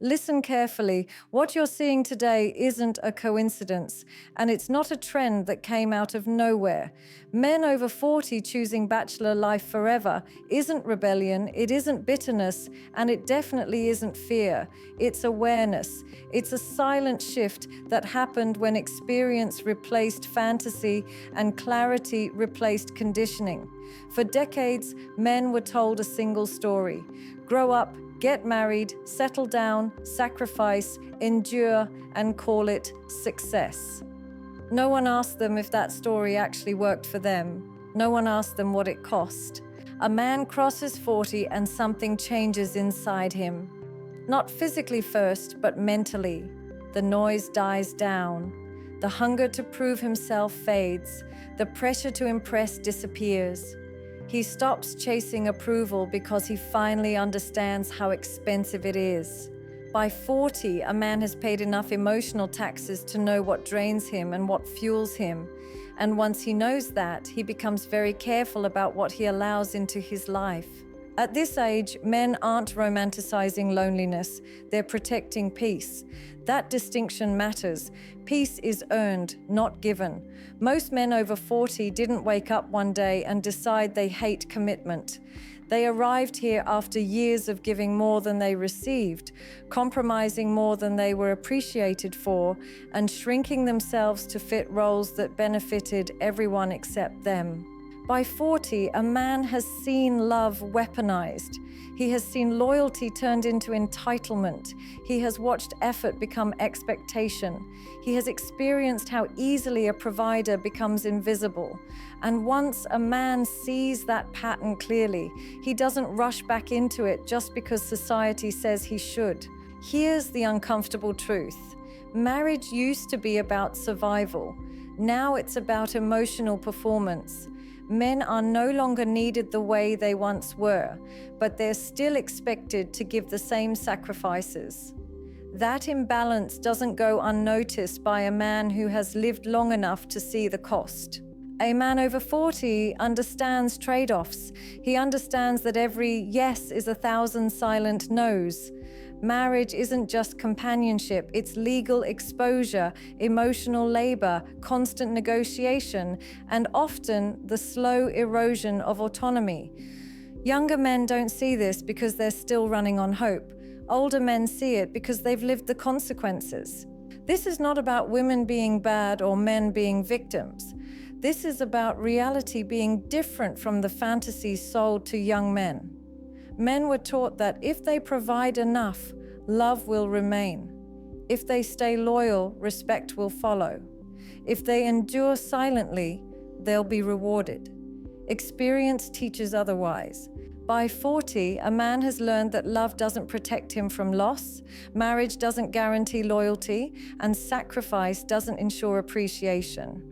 Listen carefully. What you're seeing today isn't a coincidence, and it's not a trend that came out of nowhere. Men over 40 choosing bachelor life forever isn't rebellion, it isn't bitterness, and it definitely isn't fear. It's awareness. It's a silent shift that happened when experience replaced fantasy and clarity replaced conditioning. For decades, men were told a single story: grow up, get married, settle down, sacrifice, endure, and call it success. No one asked them if that story actually worked for them. No one asked them what it cost. A man crosses 40 and something changes inside him. Not physically first, but mentally. The noise dies down. The hunger to prove himself fades. The pressure to impress disappears. He stops chasing approval because he finally understands how expensive it is. By 40, a man has paid enough emotional taxes to know what drains him and what fuels him. And once he knows that, he becomes very careful about what he allows into his life. At this age, men aren't romanticizing loneliness, they're protecting peace. That distinction matters. Peace is earned, not given. Most men over 40 didn't wake up one day and decide they hate commitment. They arrived here after years of giving more than they received, compromising more than they were appreciated for, and shrinking themselves to fit roles that benefited everyone except them. By 40, a man has seen love weaponized. He has seen loyalty turned into entitlement. He has watched effort become expectation. He has experienced how easily a provider becomes invisible. And once a man sees that pattern clearly, he doesn't rush back into it just because society says he should. Here's the uncomfortable truth. Marriage used to be about survival. Now it's about emotional performance. Men are no longer needed the way they once were, but they're still expected to give the same sacrifices. That imbalance doesn't go unnoticed by a man who has lived long enough to see the cost. A man over 40 understands trade-offs. He understands that every yes is 1,000 silent no's. Marriage isn't just companionship, it's legal exposure, emotional labor, constant negotiation, and often the slow erosion of autonomy. Younger men don't see this because they're still running on hope. Older men see it because they've lived the consequences. This is not about women being bad or men being victims. This is about reality being different from the fantasies sold to young men. Men were taught that if they provide enough, love will remain. If they stay loyal, respect will follow. If they endure silently, they'll be rewarded. Experience teaches otherwise. By 40, a man has learned that love doesn't protect him from loss, marriage doesn't guarantee loyalty, and sacrifice doesn't ensure appreciation.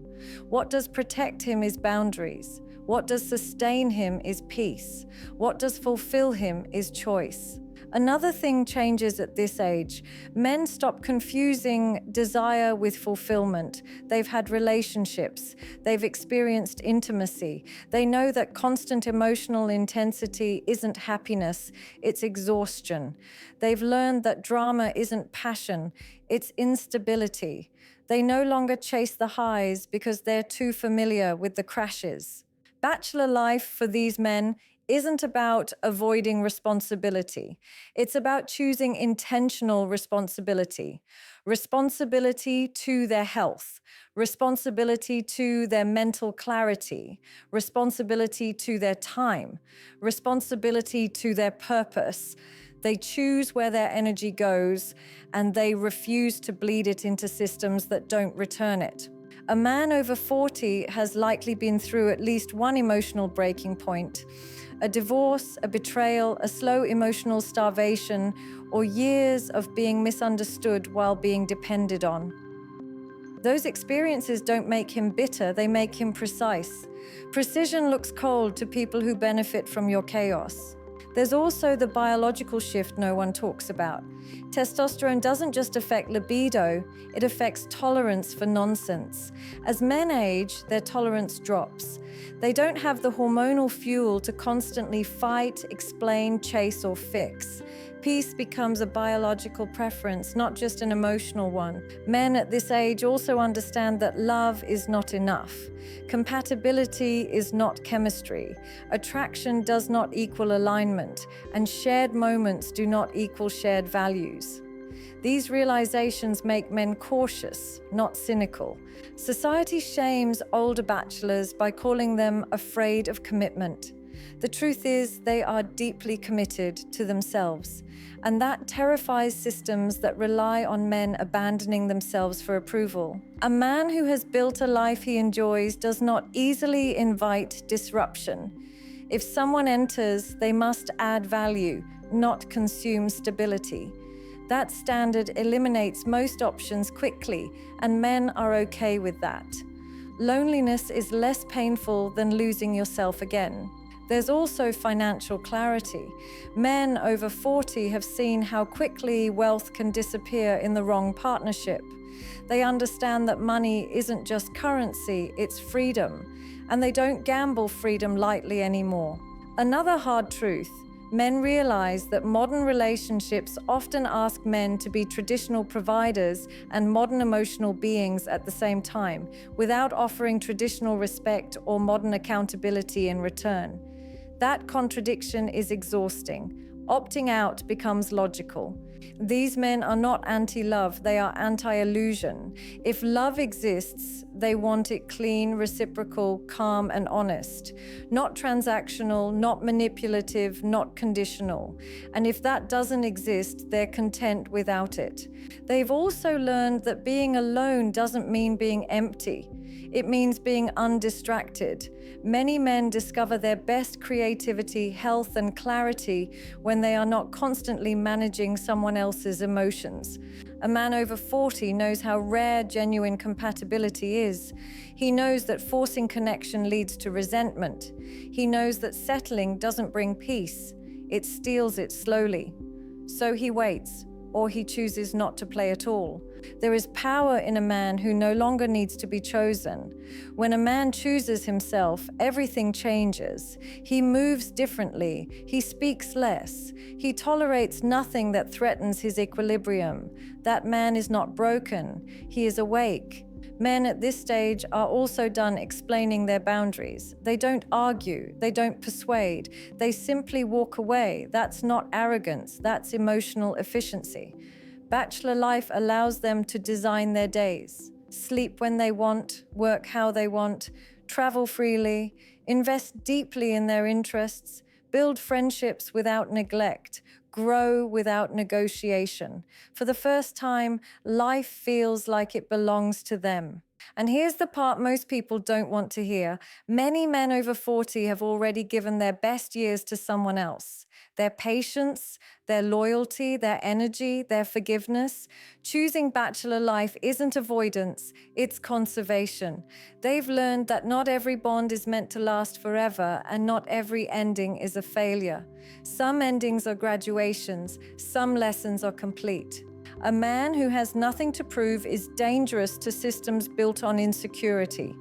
What does protect him is boundaries. What does sustain him is peace. What does fulfill him is choice. Another thing changes at this age. Men stop confusing desire with fulfillment. They've had relationships. They've experienced intimacy. They know that constant emotional intensity isn't happiness, it's exhaustion. They've learned that drama isn't passion, it's instability. They no longer chase the highs because they're too familiar with the crashes. Bachelor life for these men isn't about avoiding responsibility. It's about choosing intentional responsibility. Responsibility to their health, responsibility to their mental clarity, responsibility to their time, responsibility to their purpose. They choose where their energy goes, and they refuse to bleed it into systems that don't return it. A man over 40 has likely been through at least one emotional breaking point: a divorce, a betrayal, a slow emotional starvation, or years of being misunderstood while being depended on. Those experiences don't make him bitter, they make him precise. Precision looks cold to people who benefit from your chaos. There's also the biological shift no one talks about. Testosterone doesn't just affect libido, it affects tolerance for nonsense. As men age, their tolerance drops. They don't have the hormonal fuel to constantly fight, explain, chase, or fix. Peace becomes a biological preference, not just an emotional one. Men at this age also understand that love is not enough. Compatibility is not chemistry. Attraction does not equal alignment, and shared moments do not equal shared values. These realizations make men cautious, not cynical. Society shames older bachelors by calling them afraid of commitment. The truth is, they are deeply committed to themselves, and that terrifies systems that rely on men abandoning themselves for approval. A man who has built a life he enjoys does not easily invite disruption. If someone enters, they must add value, not consume stability. That standard eliminates most options quickly, and men are okay with that. Loneliness is less painful than losing yourself again. There's also financial clarity. Men over 40 have seen how quickly wealth can disappear in the wrong partnership. They understand that money isn't just currency, it's freedom, and they don't gamble freedom lightly anymore. Another hard truth: men realize that modern relationships often ask men to be traditional providers and modern emotional beings at the same time, without offering traditional respect or modern accountability in return. That contradiction is exhausting. Opting out becomes logical. These men are not anti-love, they are anti-illusion. If love exists, they want it clean, reciprocal, calm, and honest. Not transactional, not manipulative, not conditional. And if that doesn't exist, they're content without it. They've also learned that being alone doesn't mean being empty. It means being undistracted. Many men discover their best creativity, health, and clarity when they are not constantly managing someone else's emotions. A man over 40 knows how rare genuine compatibility is. He knows that forcing connection leads to resentment. He knows that settling doesn't bring peace. It steals it slowly. So he waits, or he chooses not to play at all. There is power in a man who no longer needs to be chosen. When a man chooses himself, everything changes. He moves differently. He speaks less. He tolerates nothing that threatens his equilibrium. That man is not broken. He is awake. Men at this stage are also done explaining their boundaries. They don't argue. They don't persuade. They simply walk away. That's not arrogance. That's emotional efficiency. Bachelor life allows them to design their days, sleep when they want, work how they want, travel freely, invest deeply in their interests, build friendships without neglect, grow without negotiation. For the first time, life feels like it belongs to them. And here's the part most people don't want to hear. Many men over 40 have already given their best years to someone else. Their patience, their loyalty, their energy, their forgiveness. Choosing bachelor life isn't avoidance, it's conservation. They've learned that not every bond is meant to last forever, and not every ending is a failure. Some endings are graduations, some lessons are complete. A man who has nothing to prove is dangerous to systems built on insecurity.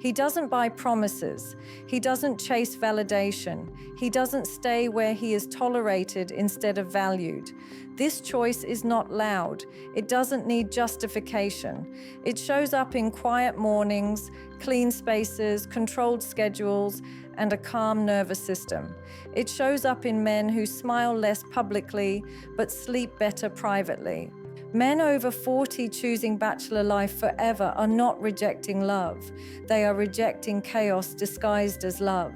He doesn't buy promises. He doesn't chase validation. He doesn't stay where he is tolerated instead of valued. This choice is not loud. It doesn't need justification. It shows up in quiet mornings, clean spaces, controlled schedules, and a calm nervous system. It shows up in men who smile less publicly but sleep better privately. Men over 40 choosing bachelor life forever are not rejecting love. They are rejecting chaos disguised as love.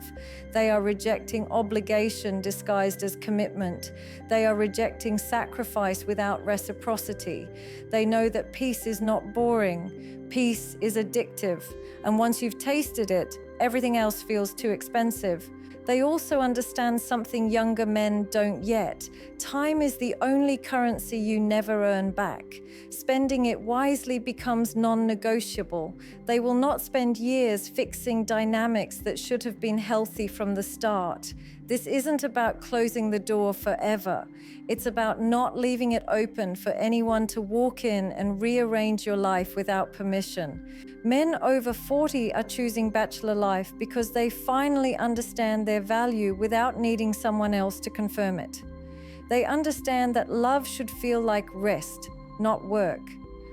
They are rejecting obligation disguised as commitment. They are rejecting sacrifice without reciprocity. They know that peace is not boring. Peace is addictive. And once you've tasted it, everything else feels too expensive. They also understand something younger men don't yet. Time is the only currency you never earn back. Spending it wisely becomes non-negotiable. They will not spend years fixing dynamics that should have been healthy from the start. This isn't about closing the door forever. It's about not leaving it open for anyone to walk in and rearrange your life without permission. Men over 40 are choosing bachelor life because they finally understand their value without needing someone else to confirm it. They understand that love should feel like rest, not work,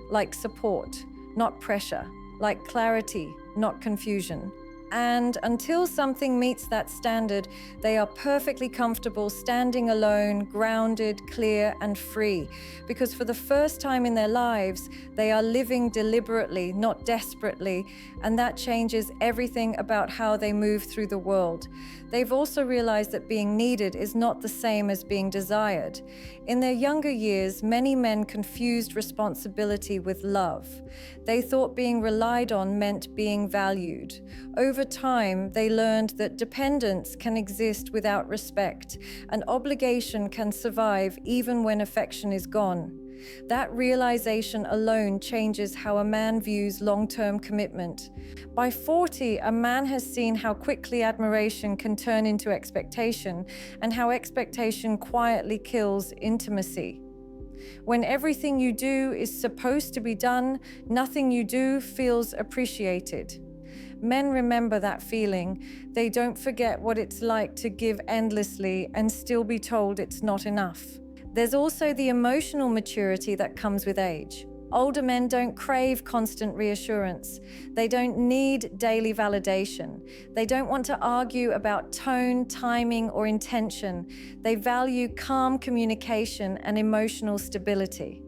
like support, not pressure, like clarity, not confusion. And until something meets that standard, they are perfectly comfortable standing alone, grounded, clear, and free. Because for the first time in their lives, they are living deliberately, not desperately, and that changes everything about how they move through the world. They've also realized that being needed is not the same as being desired. In their younger years, many men confused responsibility with love. They thought being relied on meant being valued. Over time, they learned that dependence can exist without respect, and obligation can survive even when affection is gone. That realization alone changes how a man views long-term commitment. By 40, a man has seen how quickly admiration can turn into expectation, and how expectation quietly kills intimacy. When everything you do is supposed to be done, nothing you do feels appreciated. Men remember that feeling. They don't forget what it's like to give endlessly and still be told it's not enough. There's also the emotional maturity that comes with age. Older men don't crave constant reassurance. They don't need daily validation. They don't want to argue about tone, timing, or intention. They value calm communication and emotional stability.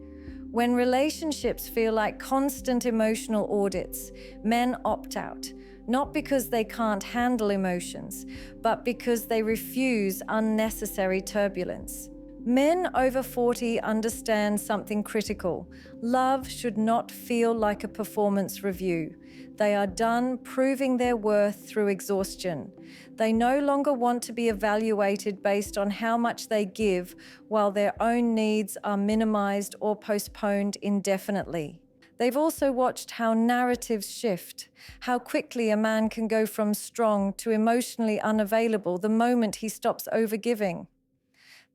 When relationships feel like constant emotional audits, men opt out, not because they can't handle emotions, but because they refuse unnecessary turbulence. Men over 40 understand something critical. Love should not feel like a performance review. They are done proving their worth through exhaustion. They no longer want to be evaluated based on how much they give, while their own needs are minimized or postponed indefinitely. They've also watched how narratives shift, how quickly a man can go from strong to emotionally unavailable the moment he stops overgiving.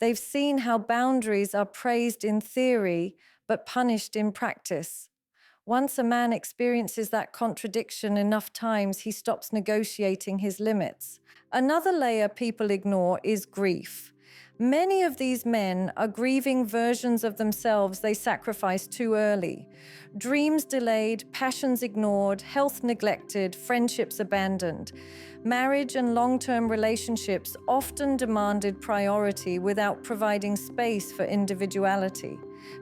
They've seen how boundaries are praised in theory, but punished in practice. Once a man experiences that contradiction enough times, he stops negotiating his limits. Another layer people ignore is grief. Many of these men are grieving versions of themselves they sacrificed too early. Dreams delayed, passions ignored, health neglected, friendships abandoned. Marriage and long-term relationships often demanded priority without providing space for individuality.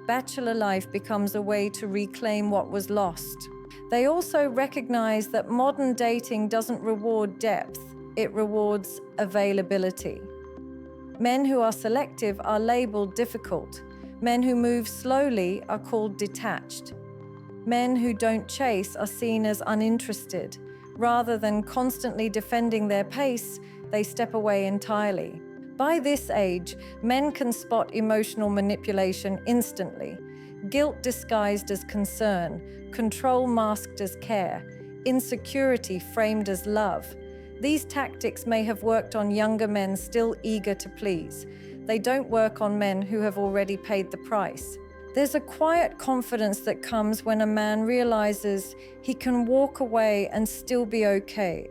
Bachelor life becomes a way to reclaim what was lost. They also recognize that modern dating doesn't reward depth, it rewards availability. Men who are selective are labeled difficult. Men who move slowly are called detached. Men who don't chase are seen as uninterested. Rather than constantly defending their pace, they step away entirely. By this age, men can spot emotional manipulation instantly. Guilt disguised as concern, control masked as care, insecurity framed as love. These tactics may have worked on younger men still eager to please. They don't work on men who have already paid the price. There's a quiet confidence that comes when a man realizes he can walk away and still be okay.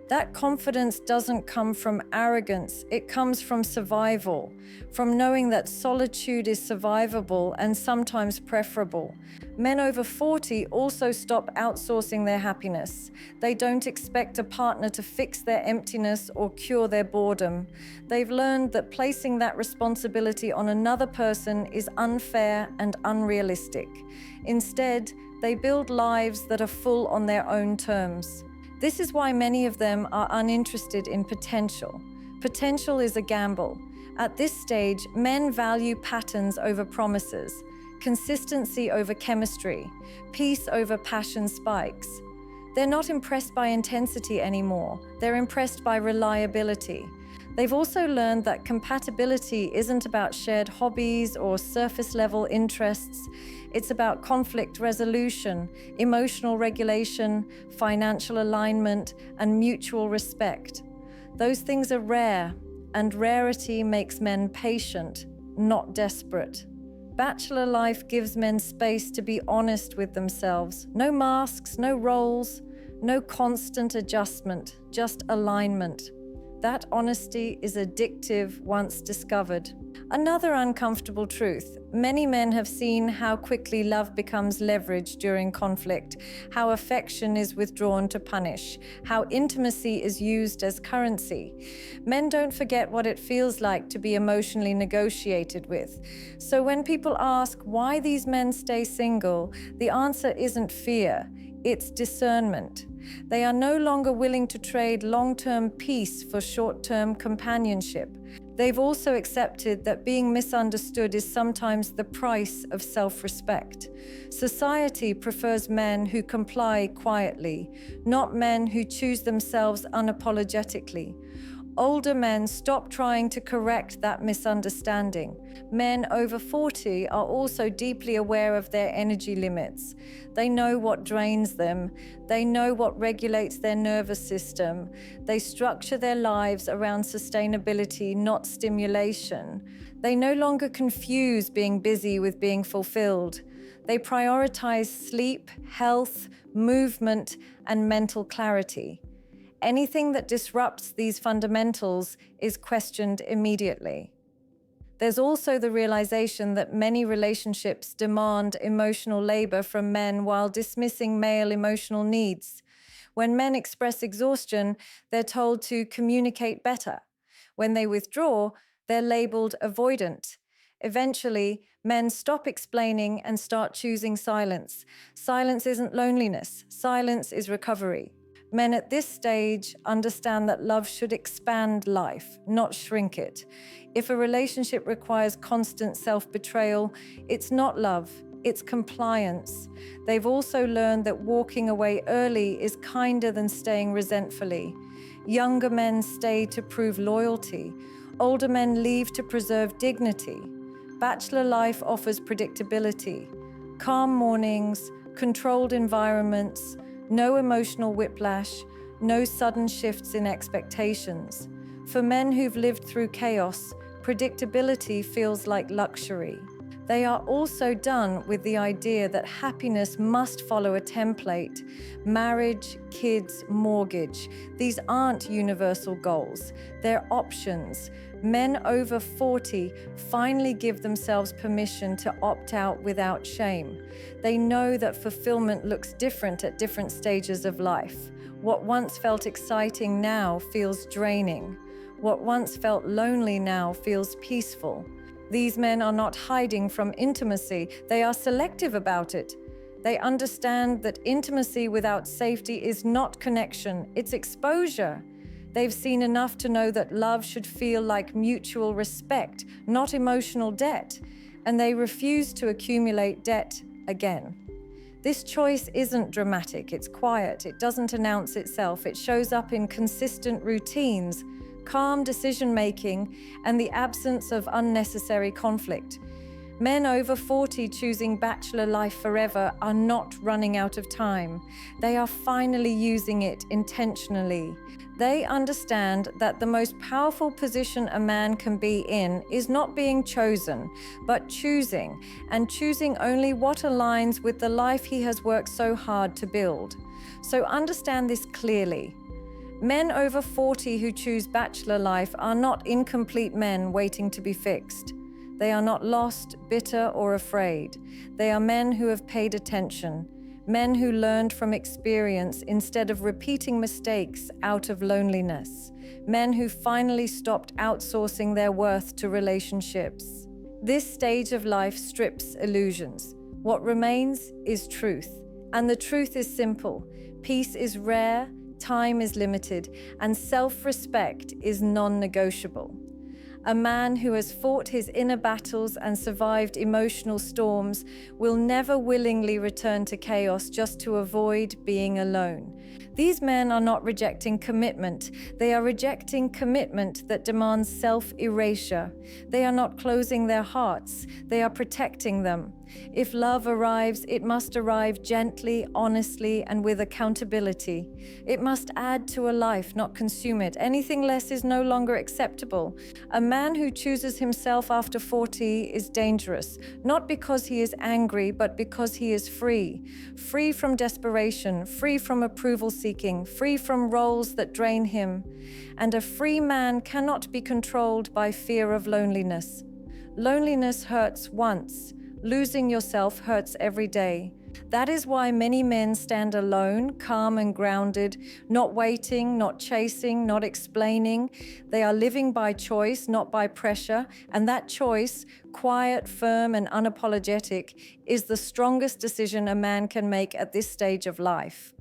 That confidence doesn't come from arrogance, it comes from survival, from knowing that solitude is survivable and sometimes preferable. Men over 40 also stop outsourcing their happiness. They don't expect a partner to fix their emptiness or cure their boredom. They've learned that placing that responsibility on another person is unfair and unrealistic. Instead, they build lives that are full on their own terms. This is why many of them are uninterested in potential. Potential is a gamble. At this stage, men value patterns over promises, consistency over chemistry, peace over passion spikes. They're not impressed by intensity anymore. They're impressed by reliability. They've also learned that compatibility isn't about shared hobbies or surface-level interests. It's about conflict resolution, emotional regulation, financial alignment, and mutual respect. Those things are rare. and rarity makes men patient, not desperate. Bachelor life gives men space to be honest with themselves. No masks, no roles, no constant adjustment, just alignment. That honesty is addictive once discovered. Another uncomfortable truth: many men have seen how quickly love becomes leverage during conflict, how affection is withdrawn to punish, how intimacy is used as currency. Men don't forget what it feels like to be emotionally negotiated with. So when people ask why these men stay single, the answer isn't fear, it's discernment. They are no longer willing to trade long-term peace for short-term companionship. They've also accepted that being misunderstood is sometimes the price of self-respect. Society prefers men who comply quietly, not men who choose themselves unapologetically. Older men stop trying to correct that misunderstanding. Men over 40 are also deeply aware of their energy limits. They know what drains them. They know what regulates their nervous system. They structure their lives around sustainability, not stimulation. They no longer confuse being busy with being fulfilled. They prioritize sleep, health, movement, and mental clarity. Anything that disrupts these fundamentals is questioned immediately. There's also the realization that many relationships demand emotional labor from men while dismissing male emotional needs. When men express exhaustion, they're told to communicate better. When they withdraw, they're labeled avoidant. Eventually, men stop explaining and start choosing silence. Silence isn't loneliness. Silence is recovery. Men at this stage understand that love should expand life, not shrink it. If a relationship requires constant self-betrayal, it's not love, it's compliance. They've also learned that walking away early is kinder than staying resentfully. Younger men stay to prove loyalty. Older men leave to preserve dignity. Bachelor life offers predictability. Calm mornings, controlled environments, no emotional whiplash, no sudden shifts in expectations. For men who've lived through chaos, predictability feels like luxury. They are also done with the idea that happiness must follow a template. Marriage, kids, mortgage. These aren't universal goals. They're options. Men over 40 finally give themselves permission to opt out without shame. They know that fulfillment looks different at different stages of life. What once felt exciting now feels draining. What once felt lonely now feels peaceful. These men are not hiding from intimacy, they are selective about it. They understand that intimacy without safety is not connection, it's exposure. They've seen enough to know that love should feel like mutual respect, not emotional debt, and they refuse to accumulate debt again. This choice isn't dramatic, it's quiet, it doesn't announce itself, it shows up in consistent routines, calm decision-making, and the absence of unnecessary conflict. Men over 40 choosing bachelor life forever are not running out of time. They are finally using it intentionally. They understand that the most powerful position a man can be in is not being chosen, but choosing, and choosing only what aligns with the life he has worked so hard to build. So understand this clearly. Men over 40 who choose bachelor life are not incomplete men waiting to be fixed. They are not lost, bitter, or afraid. They are men who have paid attention, men who learned from experience instead of repeating mistakes out of loneliness, men who finally stopped outsourcing their worth to relationships. This stage of life strips illusions. What remains is truth, and the truth is simple. Peace is rare, time is limited, and self-respect is non-negotiable. A man who has fought his inner battles and survived emotional storms will never willingly return to chaos just to avoid being alone. These men are not rejecting commitment. They are rejecting commitment that demands self-erasure. They are not closing their hearts. They are protecting them. If love arrives, it must arrive gently, honestly, and with accountability. It must add to a life, not consume it. Anything less is no longer acceptable. A man who chooses himself after 40 is dangerous, not because he is angry, but because he is free. Free from desperation, free from approval seeking, free from roles that drain him. And a free man cannot be controlled by fear of loneliness. Loneliness hurts once. Losing yourself hurts every day. That is why many men stand alone, calm and grounded, not waiting, not chasing, not explaining. They are living by choice, not by pressure. And that choice, quiet, firm, and unapologetic, is the strongest decision a man can make at this stage of life.